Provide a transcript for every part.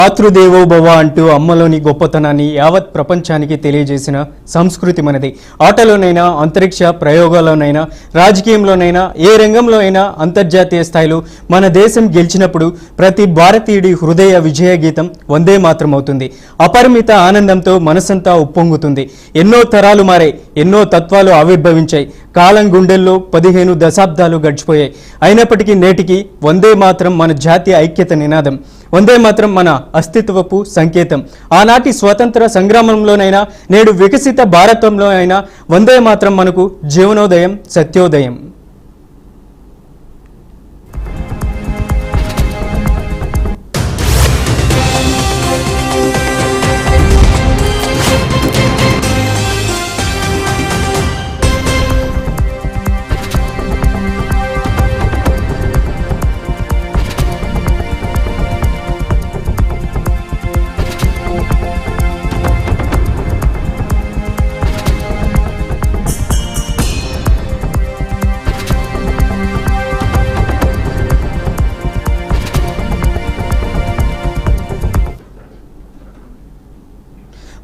మాతృదేవోభవ అంటూ అమ్మలోని గొప్పతనాన్ని యావత్ ప్రపంచానికి తెలియజేసిన సంస్కృతి మనది. ఆటలోనైనా, అంతరిక్ష ప్రయోగాల్లోనైనా, రాజకీయంలోనైనా, ఏ రంగంలో అయినా అంతర్జాతీయ స్థాయిలో మన దేశం గెలిచినప్పుడు ప్రతి భారతీయుడి హృదయ విజయ గీతం వందే మాత్రం అవుతుంది. అపరిమిత ఆనందంతో మనసంతా ఉప్పొంగుతుంది. ఎన్నో తరాలు మారాయి, ఎన్నో తత్వాలు ఆవిర్భవించాయి. కాలం గుండెల్లో 15 దశాబ్దాలు గడిచిపోయాయి. అయినప్పటికీ నేటికి వందే మాత్రం మన జాతీయ ఐక్యత నినాదం. వందే మాత్రం మన అస్తిత్వపు సంకేతం. ఆనాటి స్వతంత్ర సంగ్రామంలోనైనా, నేడు వికసిత భారతంలో అయినా వందే మాత్రం మనకు జీవనోదయం, సత్యోదయం.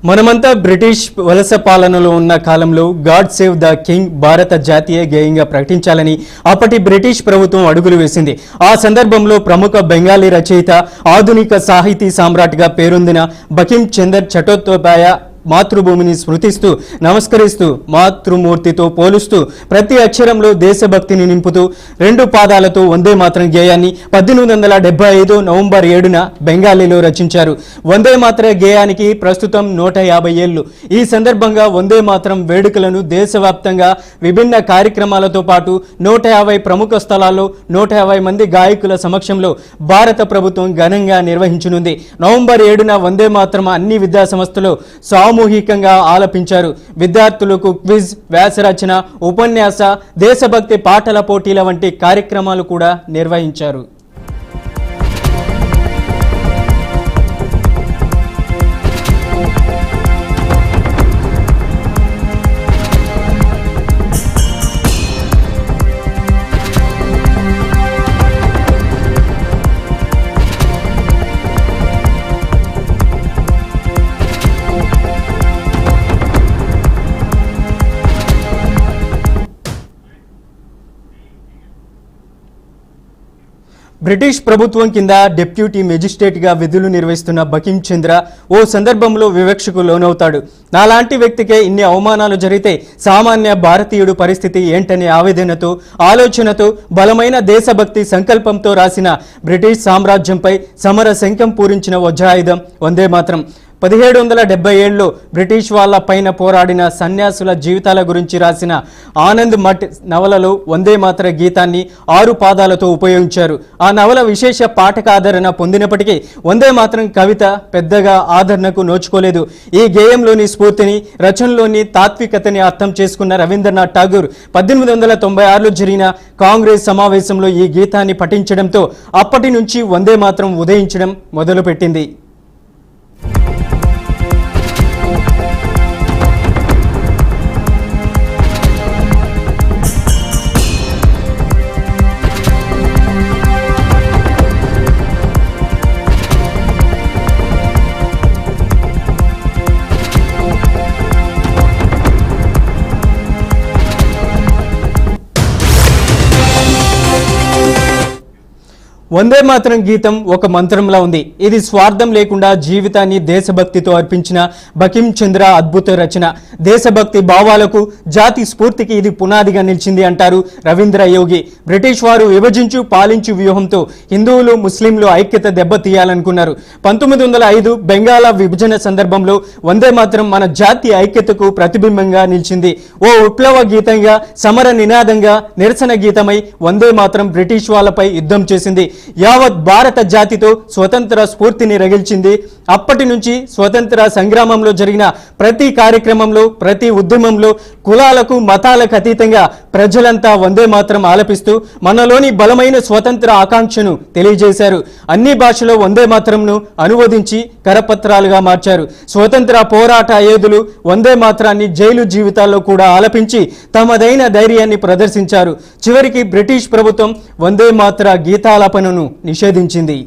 మనమంతా బ్రిటిష్ వలస పాలనలో ఉన్న కాలంలో గాడ్ సేవ్ ద కింగ్ భారత జాతీయ గేయంగా ప్రకటించాలని అప్పటి బ్రిటిష్ ప్రభుత్వం అడుగులు వేసింది. ఆ సందర్భంలో ప్రముఖ బెంగాలీ రచయిత, ఆధునిక సాహితీ సామ్రాట్గా పేరొందిన బకిం చంద్ర చటోపాధ్యాయ మాతృభూమిని స్మృతిస్తూ, నమస్కరిస్తూ, మాతృమూర్తితో పోలుస్తూ, ప్రతి అక్షరంలో దేశభక్తిని నింపుతూ 2 పాదాలతో వందే మాత్రం గేయాన్ని 1875 నవంబర్ 7న బెంగాలీలో రచించారు. వందే మాత్ర గేయానికి ప్రస్తుతం 150 ఏళ్లు. ఈ సందర్భంగా వందే మాత్రం వేడుకలను దేశవ్యాప్తంగా విభిన్న కార్యక్రమాలతో పాటు 150 ప్రముఖ స్థలాల్లో 150 మంది గాయకుల సమక్షంలో భారత ప్రభుత్వం ఘనంగా నిర్వహించనుంది. నవంబర్ 7న వందే మాత్రం అన్ని విద్యా సంస్థలు సామూహికంగా ఆలపించారు. విద్యార్థులకు క్విజ్, వ్యాసరచన, ఉపన్యాస, దేశభక్తి పాటల పోటీల వంటి కార్యక్రమాలు కూడా నిర్వహించారు. బ్రిటిష్ ప్రభుత్వం కింద డెప్యూటీ మెజిస్ట్రేట్గా విధులు నిర్వహిస్తున్న బకిం చంద్ర ఓ సందర్భంలో వివక్షకు లోనవుతాడు. నాలాంటి వ్యక్తికే ఇన్ని అవమానాలు జరిగితే సామాన్య భారతీయుడు పరిస్థితి ఏంటనే ఆవేదనతో, ఆలోచనతో, బలమైన దేశభక్తి సంకల్పంతో రాసిన బ్రిటిష్ సామ్రాజ్యంపై సమర శంఖం పూరించిన వజ్రాయుధం వందే మాత్రం. 1777లో బ్రిటిష్ వాళ్ళ పైన పోరాడిన సన్యాసుల జీవితాల గురించి రాసిన ఆనంద్ మఠ్ నవలలో వందే మాత్ర గీతాన్ని 6 పాదాలతో ఉపయోగించారు. ఆ నవల విశేష పాఠక ఆదరణ పొందినప్పటికీ వందే మాత్రం కవిత పెద్దగా ఆదరణకు నోచుకోలేదు. ఈ గేయంలోని స్ఫూర్తిని, రచనలోని తాత్వికతని అర్థం చేసుకున్న రవీంద్రనాథ్ ఠాగూర్ 1896లో జరిగిన కాంగ్రెస్ సమావేశంలో ఈ గీతాన్ని పఠించడంతో అప్పటి నుంచి వందే మాత్రం ఉదయించడం మొదలుపెట్టింది. వందే మాత్రం గీతం ఒక మంత్రంలా ఉంది. ఇది స్వార్థం లేకుండా జీవితాన్ని దేశభక్తితో అర్పించిన బకిం చంద్ర అద్భుత రచన. దేశభక్తి భావాలకు, జాతి స్ఫూర్తికి ఇది పునాదిగా నిలిచింది అంటారు రవీంద్ర యోగి. బ్రిటిష్ వారు విభజించు పాలించు వ్యూహంతో హిందువులు, ముస్లింలు ఐక్యత దెబ్బతీయాలనుకున్నారు. 1905 బెంగాల విభజన సందర్భంలో వందే మాత్రం మన జాతీయ ఐక్యతకు ప్రతిబింబంగా నిలిచింది. ఓ విప్లవ గీతంగా, సమర నినాదంగా, నిరసన గీతమై వందే మాత్రం బ్రిటిష్ వాళ్ళపై యుద్ధం చేసింది. యావత్ భారత జాతితో స్వతంత్ర స్ఫూర్తిని రగిల్చింది. అప్పటి నుంచి స్వతంత్ర సంగ్రామంలో జరిగిన ప్రతి కార్యక్రమంలో, ప్రతి ఉద్యమంలో కులాలకు, మతాలకు అతీతంగా ప్రజలంతా వందే మాత్రం ఆలపిస్తూ మనలోని బలమైన స్వతంత్ర ఆకాంక్షను తెలియజేశారు. అన్ని భాషలో వందే మాత్రంను అనువదించి కరపత్రాలుగా మార్చారు. స్వతంత్ర పోరాట యోధులు వందే మాత్రాన్ని జైలు జీవితాల్లో కూడా ఆలపించి తమదైన ధైర్యాన్ని ప్రదర్శించారు. చివరికి బ్రిటిష్ ప్రభుత్వం వందే మాత్ర గీతాలాపనను నిషేధించింది.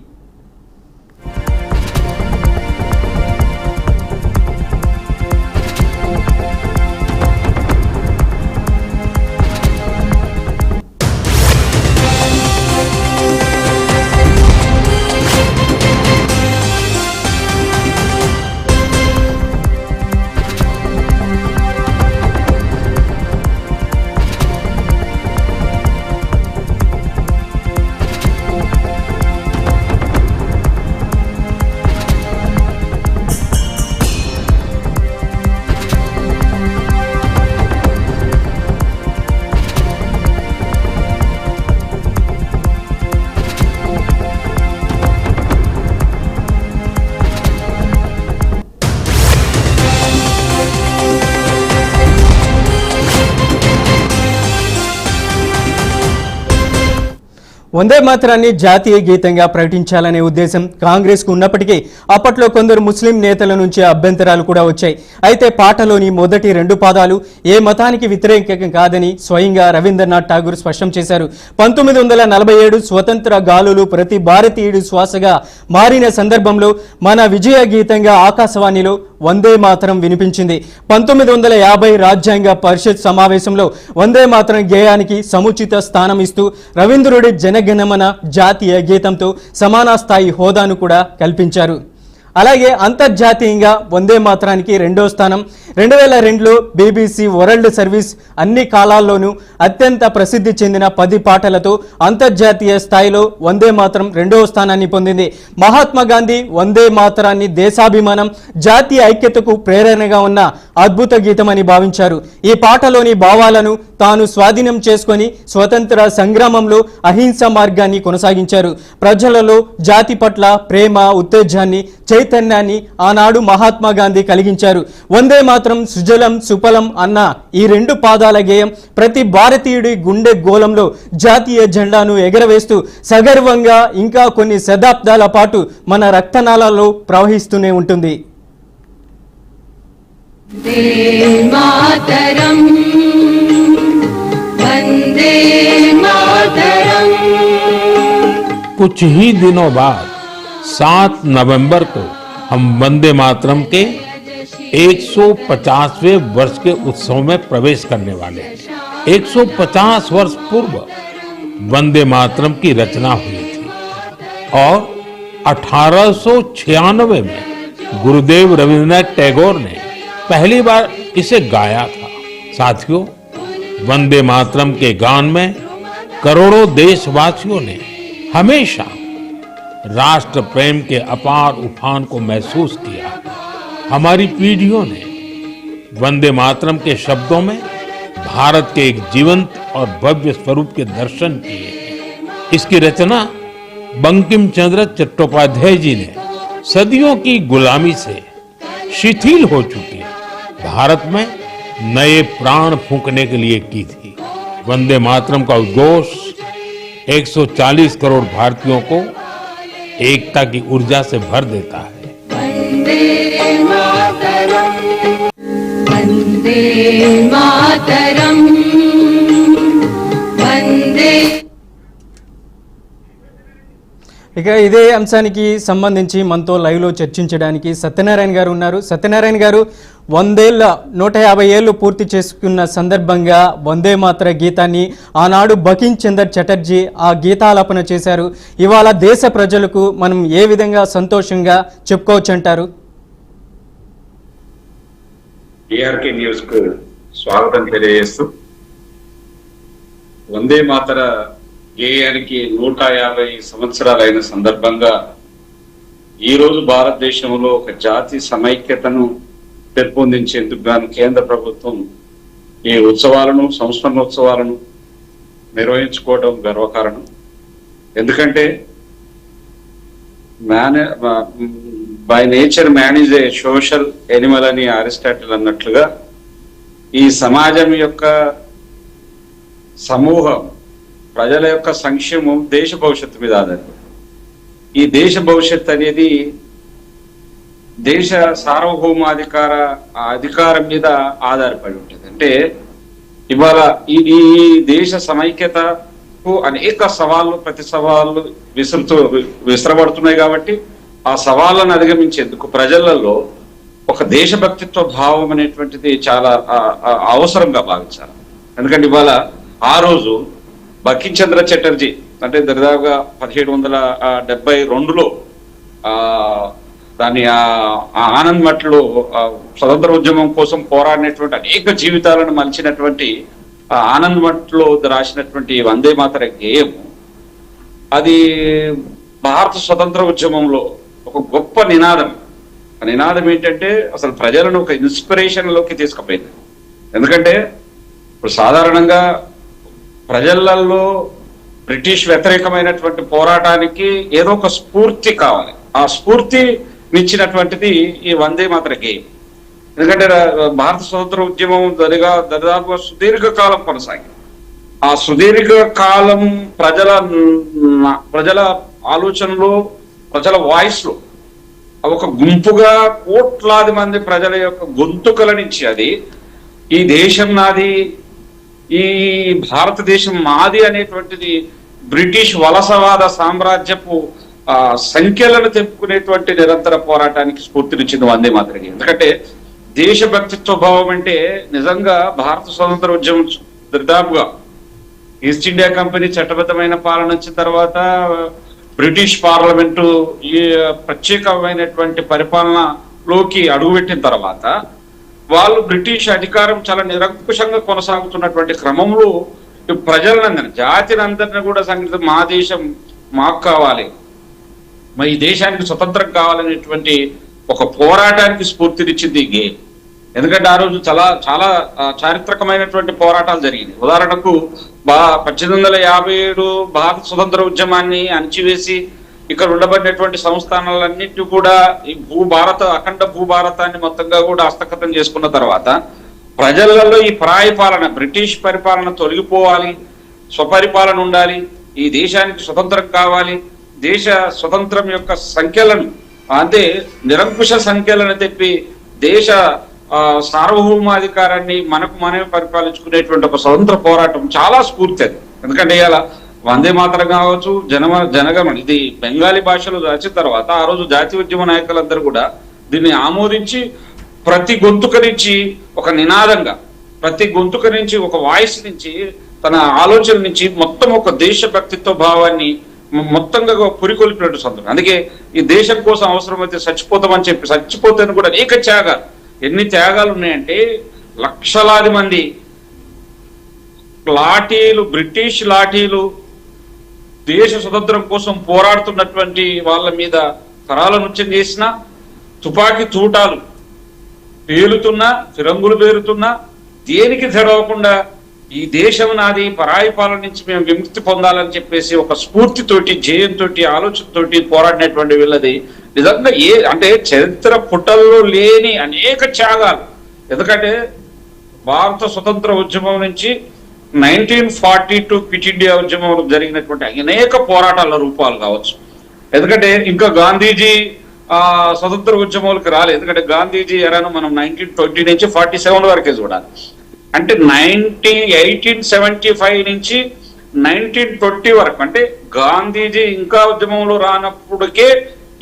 వందే మాత్రాన్ని జాతీయ గీతంగా ప్రకటించాలనే ఉద్దేశం కాంగ్రెస్కు ఉన్నప్పటికీ అప్పట్లో కొందరు ముస్లిం నేతల నుంచి అభ్యంతరాలు కూడా వచ్చాయి. అయితే పాటలోని మొదటి 2 పాదాలు ఏ మతానికి వ్యతిరేకం కాదని స్వయంగా రవీంద్రనాథ్ ఠాగూర్ స్పష్టం చేశారు. 1947 స్వతంత్ర గాలులు ప్రతి భారతీయుడి శ్వాసగా మారిన సందర్భంలో మన విజయ గీతంగా ఆకాశవాణిలో వందే మాతరం వినిపించింది. 1950 రాజ్యాంగ పరిషత్ సమావేశంలో వందే మాతరం గేయానికి సముచిత స్థానం ఇస్తూ రవీంద్రుడి జనగణమన జాతీయ గీతంతో సమాన స్థాయి హోదాను కూడా కల్పించారు. అలాగే అంతర్జాతీయంగా వందే మాతరానికి 2వ స్థానం 2002లో BBC వరల్డ్ సర్వీస్ అన్ని కాలాల్లోనూ అత్యంత ప్రసిద్ధి చెందిన 10 పాటలతో అంతర్జాతీయ స్థాయిలో వందే మాతరం 2వ స్థానాన్ని పొందింది. మహాత్మా గాంధీ వందే మాతరాన్ని దేశాభిమానం, జాతీయ ఐక్యతకు ప్రేరణగా ఉన్న అద్భుత గీతమని భావించారు. ఈ పాటలోని భావాలను తాను స్వాధీనం చేసుకొని స్వతంత్ర సంగ్రామంలో అహింస మార్గాన్ని కొనసాగించారు. ప్రజలలో జాతి పట్ల ప్రేమ, ఉత్తేజాన్ని, చైతన్యాన్ని ఆనాడు మహాత్మా గాంధీ కలిగించారు. వందే మాత్రం సుజలం సుఫలం అన్న ఈ 2 పాదాల గేయం ప్రతి భారతీయుడి గుండె గోళంలో జాతీయ జెండాను ఎగరవేస్తూ సగర్వంగా ఇంకా కొన్ని శతాబ్దాల పాటు మన రక్తనాళాల్లో ప్రవహిస్తూనే ఉంటుంది. कुछ ही दिनों बाद 7 नवंबर को हम वंदे मातरम के 150वें वर्ष के उत्सव में प्रवेश करने वाले हैं। 150 वर्ष पूर्व वंदे मातरम की रचना हुई थी और 1896 में गुरुदेव रविंद्रनाथ टैगोर ने पहली बार इसे गाया था। साथियों, वंदे मातरम के गान में करोड़ों देशवासियों ने हमेशा राष्ट्र प्रेम के अपार उफान को महसूस किया। हमारी पीढ़ियों ने वंदे मातरम के शब्दों में भारत के एक जीवंत और भव्य स्वरूप के दर्शन किए हैं। इसकी रचना बंकिम चंद्र चट्टोपाध्याय जी ने सदियों की गुलामी से शिथिल हो चुके भारत में नए प्राण फूंकने के लिए की थी। वंदे मातरम का उद्घोष 140 करोड़ भारतीयों को एकता की ऊर्जा से भर देता है। वंदे मातरम, वंदे मातरम, वंदे। ఇక ఇదే అంశానికి సంబంధించి మనతో లైవ్లో చర్చించడానికి సత్యనారాయణ గారు ఉన్నారు. సత్యనారాయణ గారు, 150 ఏళ్ళు పూర్తి చేసుకున్న సందర్భంగా వందే మాతర గీతాన్ని ఆనాడు బకిం చంద్ర చటర్జీ ఆ గీతాలాపన చేశారు. ఇవాళ దేశ ప్రజలకు మనం ఏ విధంగా సంతోషంగా చెప్పుకోవచ్చు అంటారు? ఏఆర్కే న్యూస్ కు స్వాగతం తెలియజేస్తూ, వందే మాతర గేయానికి 150 సంవత్సరాలైన సందర్భంగా ఈరోజు భారతదేశంలో ఒక జాతి సమైక్యతను పెంపొందించేందుకు గాను కేంద్ర ప్రభుత్వం ఈ ఉత్సవాలను, సంస్మరణోత్సవాలను నిర్వహించుకోవడం గర్వకారణం. ఎందుకంటే by nature man is a social Animal అని అరిస్టాటిల్ అన్నట్లుగా ఈ సమాజం యొక్క సమూహం, ప్రజల యొక్క సంక్షేమం దేశ భవిష్యత్తు మీద ఆధారపడి, ఈ దేశ భవిష్యత్తు అనేది దేశ అధికారం మీద ఆధారపడి ఉంటుంది. అంటే ఇవాళ ఈ దేశ సమైక్యతకు అనేక సవాళ్ళు, ప్రతి సవాళ్ళు విసరబడుతున్నాయి. కాబట్టి ఆ సవాళ్ళను అధిగమించేందుకు ప్రజలలో ఒక దేశభక్తిత్వ భావం అనేటువంటిది చాలా అవసరంగా భావించాలి. ఎందుకంటే ఇవాళ ఆ రోజు బకిం చంద్ర చటర్జీ అంటే దరిదాపుగా 1772లో దాని ఆనంద్ మట్లో స్వతంత్ర ఉద్యమం కోసం పోరాడినటువంటి అనేక జీవితాలను మలిచినటువంటి ఆనంద్ మట్లో రాసినటువంటి వందే మాతర గేయం, అది భారత స్వతంత్ర ఉద్యమంలో ఒక గొప్ప నినాదం. ఆ నినాదం ఏంటంటే అసలు ప్రజలను ఒక ఇన్స్పిరేషన్ లోకి తీసుకుపోయింది. ఎందుకంటే ఇప్పుడు సాధారణంగా ప్రజలలో బ్రిటిష్ వ్యతిరేకమైనటువంటి పోరాటానికి ఏదో ఒక స్ఫూర్తి కావాలి. ఆ స్ఫూర్తి నిచ్చినటువంటిది ఈ వందే మాతర గేయం. ఎందుకంటే భారత స్వతంత్ర ఉద్యమం దాదాపు సుదీర్ఘకాలం కొనసాగింది. ఆ సుదీర్ఘ కాలం ప్రజల ఆలోచనలో, ప్రజల వాయిస్ లో ఒక గుంపుగా కోట్లాది మంది ప్రజల యొక్క గొంతుకల నుంచి అది ఈ దేశం నాది, ఈ భారతదేశం మాది అనేటువంటిది బ్రిటిష్ వలసవాద సామ్రాజ్యపు సంఖ్యలను తెప్పుకునేటువంటి నిరంతర పోరాటానికి స్ఫూర్తినిచ్చింది వందే మాతరం. ఎందుకంటే దేశభక్తిత్వ భావం అంటే నిజంగా భారత స్వతంత్ర ఉద్యమం దాదాపుగా ఈస్ట్ ఇండియా కంపెనీ చట్టబద్ధమైన పాలన వచ్చిన తర్వాత బ్రిటిష్ పార్లమెంటు ఈ ప్రత్యేకమైనటువంటి పరిపాలనలోకి అడుగుపెట్టిన తర్వాత వాళ్ళు బ్రిటిష్ అధికారం చాలా నిరంకుశంగా కొనసాగుతున్నటువంటి క్రమంలో ప్రజలందరినీ, జాతినందరినీ కూడా సంఘటిత మా దేశం మాకు కావాలి, మా ఈ దేశానికి స్వతంత్రం కావాలనేటువంటి ఒక పోరాటానికి స్ఫూర్తినిచ్చింది గే. ఎందుకంటే ఆ రోజు చాలా చాలా చారిత్రకమైనటువంటి పోరాటాలు జరిగింది. ఉదాహరణకు 1857 భారత స్వతంత్ర ఉద్యమాన్ని అణచివేసి ఇక్కడ ఉండబడినటువంటి సంస్థానాలన్నింటినీ కూడా ఈ అఖండ భూభారతాన్ని మొత్తంగా కూడా హస్తగతం చేసుకున్న తర్వాత ప్రజలలో ఈ పరాయి పాలన, బ్రిటిష్ పరిపాలన తొలగిపోవాలి, స్వపరిపాలన ఉండాలి, ఈ దేశానికి స్వతంత్రం కావాలి, దేశ స్వతంత్రం యొక్క సంఖ్యలను అంటే నిరంకుశ సంఖ్యలను తెప్పి దేశ సార్వభౌమాధికారాన్ని మనమే పరిపాలించుకునేటువంటి ఒక స్వతంత్ర పోరాటం చాలా స్ఫూర్తి అది. ఎందుకంటే ఇలా వందే మాతరం కావచ్చు, జనగమన ఇది బెంగాలీ భాషలో రాసిన తర్వాత ఆ రోజు జాతీయ ఉద్యమ నాయకులందరూ కూడా దీన్ని ఆమోదించి ప్రతి గొంతుక నుంచి ఒక నినాదంగా, ప్రతి గొంతుక నుంచి ఒక వాయిస్ నుంచి, తన ఆలోచన నుంచి మొత్తం ఒక దేశభక్తిత్వ భావాన్ని మొత్తంగా పురికొల్పినట్టు సందర్భం. అందుకే ఈ దేశం కోసం అవసరమైతే చచ్చిపోతామని చెప్పి చచ్చిపోతాను కూడా అనేక త్యాగాలు, ఎన్ని త్యాగాలు ఉన్నాయంటే లక్షలాది మంది లాఠీలు, బ్రిటిష్ లాఠీలు దేశ స్వతంత్రం కోసం పోరాడుతున్నటువంటి వాళ్ళ మీద కరాల నృత్యం చేసిన, తుపాకీ తూటాలు పేలుతున్నా, ఫిరంగులు పేరుతున్నా దేనికి తెరవకుండా ఈ దేశం నాది, పరాయి పాలన నుంచి మేము విముక్తి పొందాలని చెప్పేసి ఒక స్ఫూర్తితోటి, జయంతో, ఆలోచనతోటి పోరాడినటువంటి వీళ్ళది నిజంగా అంటే చరిత్ర పుటల్లో లేని అనేక త్యాగాలు. ఎందుకంటే భారత స్వతంత్ర ఉద్యమం నుంచి 1942 క్విట్ ఇండియా ఉద్యమం జరిగినటువంటి అనేక పోరాటాల రూపాలు కావచ్చు. ఎందుకంటే ఇంకా గాంధీజీ స్వతంత్ర ఉద్యమాలకు రాలేదు. ఎందుకంటే గాంధీజీ ఎరాను మనం 1920 నుంచి 47 వరకే చూడాలి. అంటే 1875 నుంచి 1920 వరకు, అంటే గాంధీజీ ఇంకా ఉద్యమంలో రానప్పుడుకే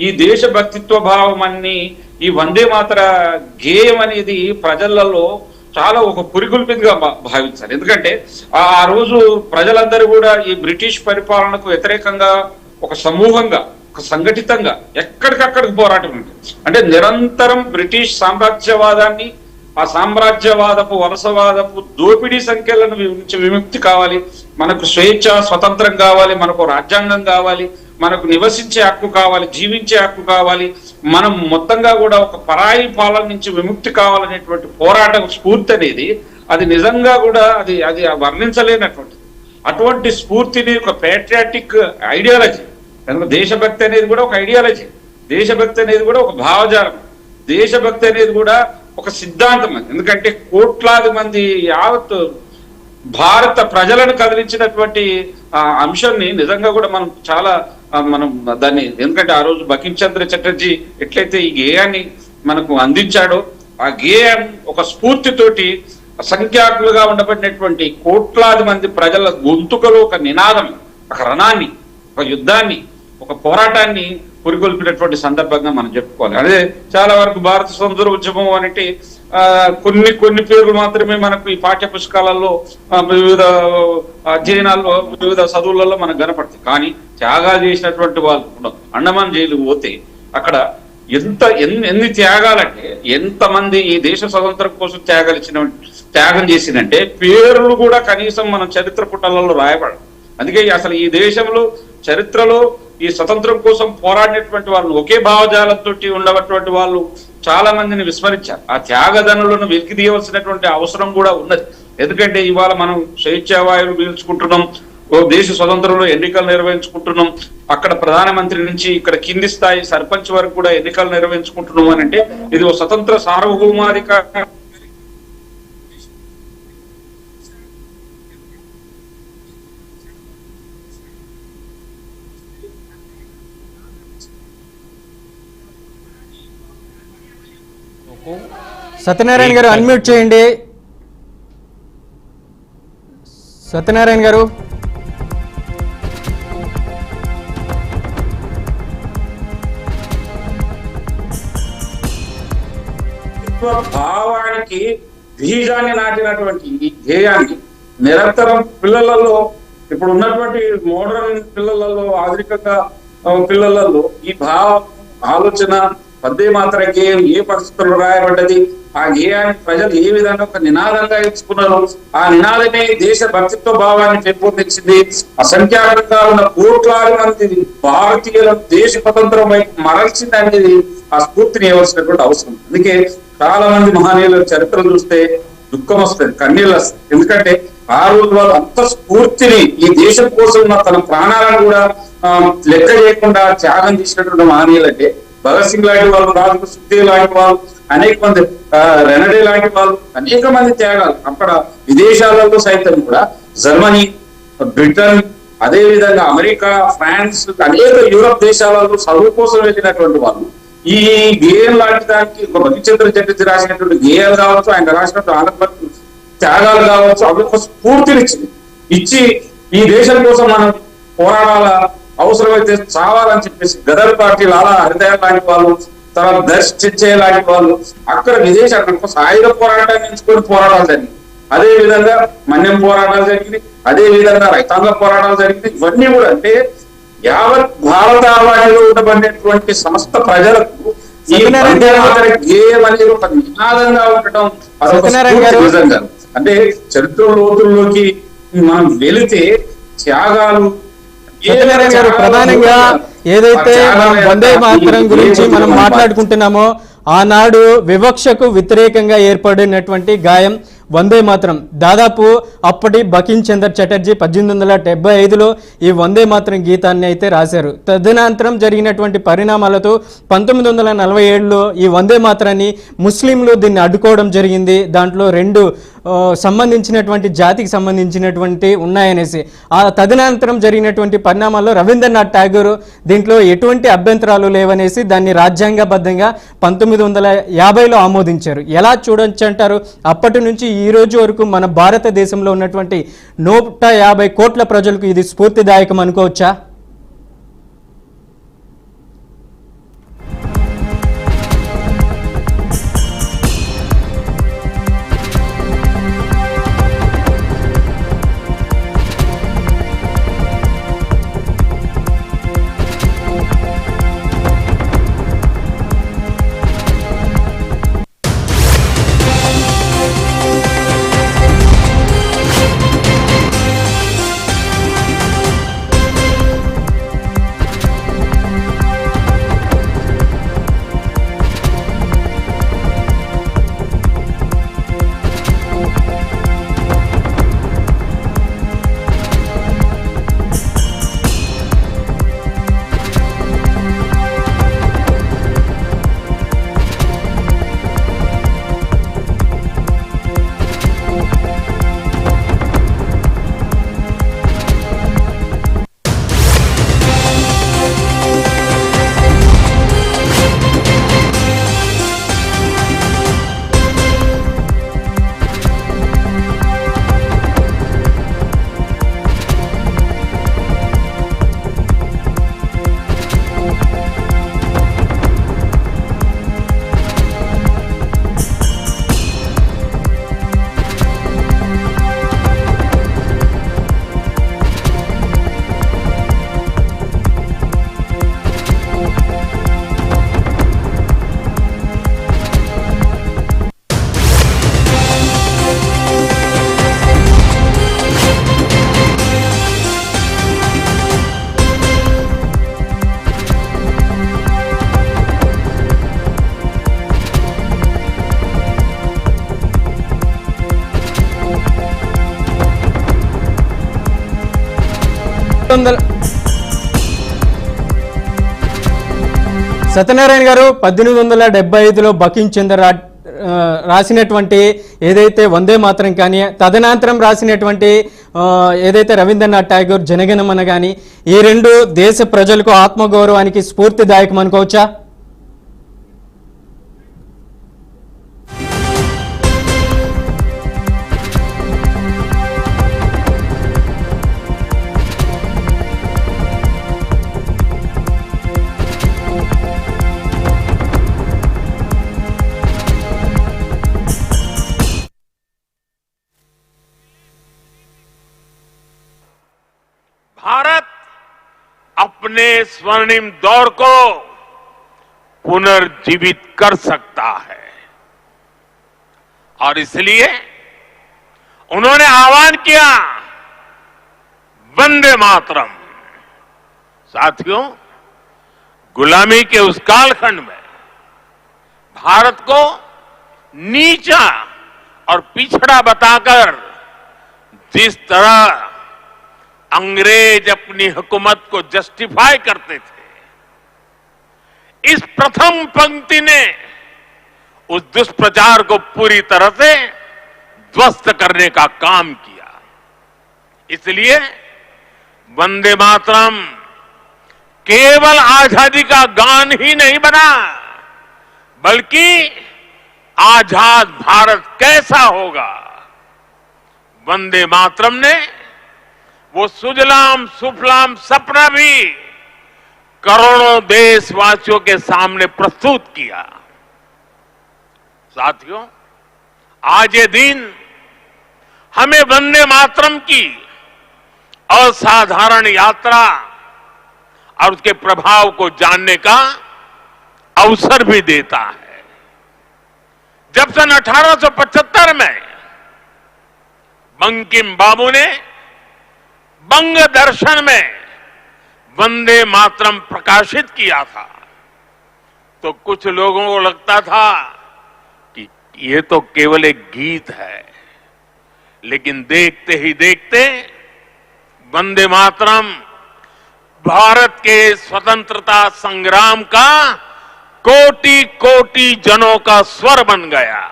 ఈ దేశభక్తిత్వ భావం అన్ని, ఈ వందే మాతర గేయం అనేది ప్రజలలో చాలా ఒక పురికొల్పిగా భావించాలి. ఎందుకంటే ఆ రోజు ప్రజలందరూ కూడా ఈ బ్రిటిష్ పరిపాలనకు వ్యతిరేకంగా ఒక సమూహంగా, ఒక సంఘటితంగా ఎక్కడికక్కడికి పోరాటం ఉంటుంది. అంటే నిరంతరం బ్రిటిష్ సామ్రాజ్యవాదాన్ని, ఆ సామ్రాజ్యవాదపు వలసవాదపు దోపిడీ సంఖ్యలను నుంచి విముక్తి కావాలి, మనకు స్వేచ్ఛ స్వతంత్రం కావాలి, మనకు రాజ్యాంగం కావాలి, మనకు నివసించే హక్కు కావాలి, జీవించే హక్కు కావాలి, మనం మొత్తంగా కూడా ఒక పరాయి పాలన నుంచి విముక్తి కావాలనేటువంటి పోరాటం స్ఫూర్తి అనేది అది నిజంగా కూడా అది అది వర్ణించలేనటువంటిది. అటువంటి స్ఫూర్తిని ఒక పేట్రియాటిక్ ఐడియాలజీ, దేశభక్తి అనేది కూడా ఒక ఐడియాలజీ, దేశభక్తి అనేది కూడా ఒక భావజాలం, దేశభక్తి అనేది కూడా ఒక సిద్ధాంతం. ఎందుకంటే కోట్లాది మంది యావత్ భారత ప్రజలను కదిలించినటువంటి అంశాన్ని నిజంగా కూడా మనం చాలా మనం దాన్ని, ఎందుకంటే ఆ రోజు బకిం చంద్ర చటర్జీ ఎట్లయితే ఈ గేయాన్ని మనకు అందించాడో ఆ గేయం ఒక స్ఫూర్తితోటి అసంఖ్యాకులుగా ఉండబడినటువంటి కోట్లాది మంది ప్రజల గొంతుకలో ఒక నినాదం, ఒక రణాన్ని, ఒక యుద్ధాన్ని, ఒక పోరాటాన్ని పురికొల్పినటువంటి సందర్భంగా మనం చెప్పుకోవాలి. అదే చాలా వరకు భారత స్వతంత్ర ఉద్యమం అంటే కొన్ని పేర్లు మాత్రమే మనకు ఈ పాఠ్య పుస్తకాలలో, వివిధ అధ్యయనాల్లో, వివిధ చదువులలో మనకు కనపడుతుంది. కానీ త్యాగాలు చేసినటువంటి వాళ్ళు అండమాన్ జైలుకు పోతే అక్కడ ఎన్ని త్యాగాలంటే, ఎంతమంది ఈ దేశ స్వతంత్రం కోసం త్యాగం చేసిందంటే పేర్లు కూడా కనీసం మనం చరిత్ర పుటలలో రాయబడదు. అందుకే అసలు ఈ దేశంలో చరిత్రలో ఈ స్వతంత్రం కోసం పోరాడినటువంటి వాళ్ళు, ఒకే భావజాలంతో ఉండబటువంటి వాళ్ళు చాలా మందిని విస్మరించారు. ఆ త్యాగదనులను వెలికి తీయవలసినటువంటి అవసరం కూడా ఉన్నది. ఎందుకంటే ఇవాళ మనం స్వేచ్ఛావాయువులు పీల్చుకుంటున్నాం, దేశ స్వతంత్రంలో ఎన్నికలు నిర్వహించుకుంటున్నాం, అక్కడ ప్రధానమంత్రి నుంచి ఇక్కడ కింది స్థాయి సర్పంచ్ వరకు కూడా ఎన్నికలు నిర్వహించుకుంటున్నాం అని అంటే ఇది ఒక స్వతంత్ర సార్వభౌమాధికార సత్యనారాయణ గారు అన్మ్యూట్ చేయండి. సత్యనారాయణ గారు భావానికి బీజాన్ని నాటినటువంటి ఈ ధ్యేయాన్ని నిరంతరం పిల్లలలో, ఇప్పుడు ఉన్నటువంటి మోడర్న్ పిల్లలలో, ఆధునికంగా పిల్లలలో ఈ ఆలోచన వందే మాతర గేయం ఏ పరిస్థితుల్లో రాయబడ్డది, ఆ గేయాన్ని ప్రజలు ఏ విధంగా ఒక నినాదంగా ఎంచుకున్నారు, ఆ నినాదమే దేశ భక్తిత్వ భావాన్ని పెంపొందించింది. అసంఖ్యాకంగా ఉన్న కోట్లాది మంది భారతీయుల దేశ స్వతంత్రం వైపు మరల్చింది అనేది ఆ స్ఫూర్తిని ఇవ్వాల్సినటువంటి అవసరం. అందుకే చాలా మంది మహనీయుల చరిత్రలు చూస్తే దుఃఖం వస్తుంది, కన్నీళ్ళు వస్తాయి. ఎందుకంటే ఆ రోజు వాళ్ళు అంత స్ఫూర్తిని ఈ దేశం కోసం ఉన్న తన ప్రాణాలను కూడా లెక్క చేయకుండా త్యాగం చేసినటువంటి మహనీయులు అంటే భగత్ సింగ్ లాంటి వాళ్ళు, రాజు సుఖ్దేవ్ లాంటి వాళ్ళు, అనేక మంది రెనడే లాంటి వాళ్ళు, అనేక మంది త్యాగాలు. అక్కడ విదేశాలలో సైతం కూడా జర్మనీ, బ్రిటన్, అదే విధంగా అమెరికా, ఫ్రాన్స్, అనేక యూరప్ దేశాలలో చదువు కోసం వెళ్ళినటువంటి వాళ్ళు ఈ గేయం లాంటి దానికి ఒక బకిచంద్ర చటర్జీ రాసినటువంటి గేయాలు కావచ్చు, ఆయన రాసినటువంటి ఆనందభక్తి త్యాగాలు కావచ్చు, అవి ఒక స్ఫూర్తినిచ్చింది. ఇచ్చి ఈ దేశం కోసం మనం పోరాడాల, అవసరమైతే చావాలని చెప్పేసి గదర్ పార్టీ లాలా హరిదయాల్ లాంటి వాళ్ళు, తర్వాత దర్శించే లాంటి వాళ్ళు అక్కడ విదేశాల సాయుధ పోరాటాన్ని ఎంచుకొని పోరాటాలు జరిగింది. అదే విధంగా మన్యం పోరాటాలు జరిగింది, అదే విధంగా రైతాంగ పోరాటాలు జరిగింది. ఇవన్నీ కూడా అంటే యావత్ భారతావనిలో ఉండబడినటువంటి సమస్త ప్రజలకు ఈ వందే మాతర గేయం అనేది ఒక నినాదంగా ఉండటం నిజంగా. అంటే చరిత్ర లోతుల్లోకి మనం వెళితే త్యాగాలు సత్యనారాయణ గారు ప్రధానంగా ఏదైతే మనం వందే మాతరం గురించి మనం మాట్లాడుకుంటున్నామో ఆనాడు వివక్షకు వ్యతిరేకంగా ఏర్పడినటువంటి గాయం వందే మాతరం. దాదాపు అప్పటి బకిం చంద్ర చటర్జీ 1875లో ఈ వందే మాతరం గీతాన్ని అయితే రాశారు. తదనంతరం జరిగినటువంటి పరిణామాలతో 1947లో ఈ వందే మాతరాన్ని ముస్లింలు దీన్ని అడ్డుకోవడం జరిగింది. దాంట్లో రెండు సంబంధించినటువంటి జాతికి సంబంధించినటువంటి ఉన్నాయనేసి ఆ తదనంతరం జరిగినటువంటి పరిణామాల్లో రవీంద్రనాథ్ ఠాగూర్ దీంట్లో ఎటువంటి అభ్యంతరాలు లేవనేసి దాన్ని రాజ్యాంగబద్ధంగా 1950లో ఆమోదించారు. ఎలా చూడొచ్చు అంటారు? అప్పటి నుంచి ఈ రోజు వరకు మన భారతదేశంలో ఉన్నటువంటి 150 కోట్ల ప్రజలకు ఇది స్ఫూర్తిదాయకం అనుకోవచ్చా? సత్యనారాయణ గారు 1875లో బకిం చంద్ర రాసినటువంటి ఏదైతే వందే మాతరం కానీ తదనంతరం రాసినటువంటి ఏదైతే రవీంద్రనాథ్ ఠాగూర్ జనగణమన కానీ ఈ రెండు దేశ ప్రజలకు ఆత్మగౌరవానికి స్ఫూర్తిదాయకం అనుకోవచ్చా? अपने स्वर्णिम दौर को पुनर्जीवित कर सकता है। और इसलिए उन्होंने आह्वान किया, वंदे मातरम। साथियों, गुलामी के उस कालखंड में भारत को नीचा और पिछड़ा बताकर जिस तरह अंग्रेज अपनी हुकूमत को जस्टिफाई करते थे, इस प्रथम पंक्ति ने उस दुष्प्रचार को पूरी तरह से ध्वस्त करने का काम किया। इसलिए वंदे मातरम केवल आजादी का गान ही नहीं बना, बल्कि आजाद भारत कैसा होगा, वंदे मातरम ने वो सुजलाम सुफलाम सपना भी करोड़ों देशवासियों के सामने प्रस्तुत किया। साथियों, आज ये दिन हमें वंदे मातरम की असाधारण यात्रा और उसके प्रभाव को जानने का अवसर भी देता है। जब सन 1875 में बंकिम बाबू ने बंग दर्शन में वंदे मातरम प्रकाशित किया था, तो कुछ लोगों को लगता था कि ये तो केवल एक गीत है, लेकिन देखते ही देखते वंदे मातरम भारत के स्वतंत्रता संग्राम का कोटि कोटि जनों का स्वर बन गया।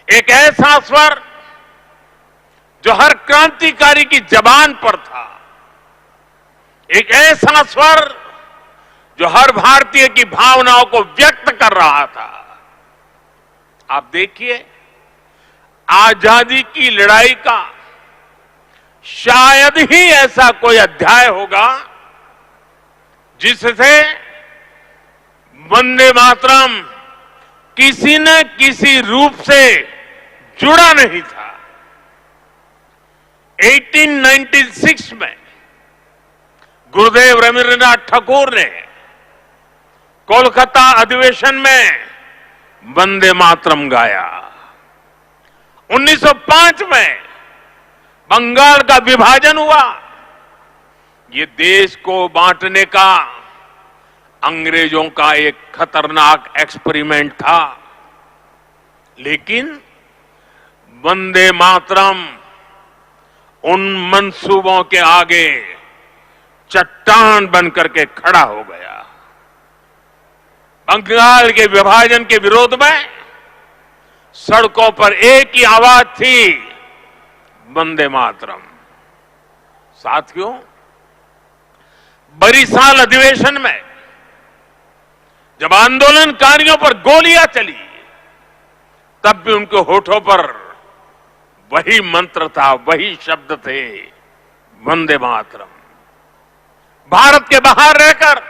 एक ऐसा स्वर जो हर क्रांतिकारी की जबान पर था, एक ऐसा स्वर जो हर भारतीय की भावनाओं को व्यक्त कर रहा था। आप देखिए, आजादी की लड़ाई का शायद ही ऐसा कोई अध्याय होगा जिससे वंदे मातरम किसी न किसी रूप से जुड़ा नहीं था। 1896 में गुरुदेव रवींद्रनाथ ठाकुर ने कोलकाता अधिवेशन में वंदे मातरम गाया। 1905 में बंगाल का विभाजन हुआ। ये देश को बांटने का अंग्रेजों का एक खतरनाक एक्सपेरिमेंट था, लेकिन वंदे मातरम उन मंसूबों के आगे चट्टान बनकर के खड़ा हो गया। बंगाल के विभाजन के विरोध में सड़कों पर एक ही आवाज थी, वंदे मातरम। साथियों, बरिसाल अधिवेशन में जब आंदोलनकारियों पर गोलियां चली, तब भी उनके होठों पर वही मंत्र था, वही शब्द थे, वंदे मातरम। भारत के बाहर रहकर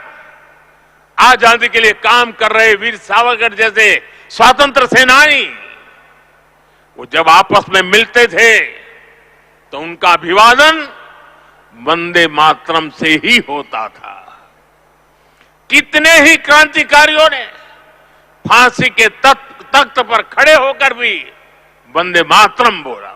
आजादी के लिए काम कर रहे वीर सावरकर जैसे स्वतंत्र सेनानी, वो जब आपस में मिलते थे तो उनका अभिवादन वंदे मातरम से ही होता था। कितने ही क्रांतिकारियों ने फांसी के तख्त पर खड़े होकर भी वंदे मातरम बोला।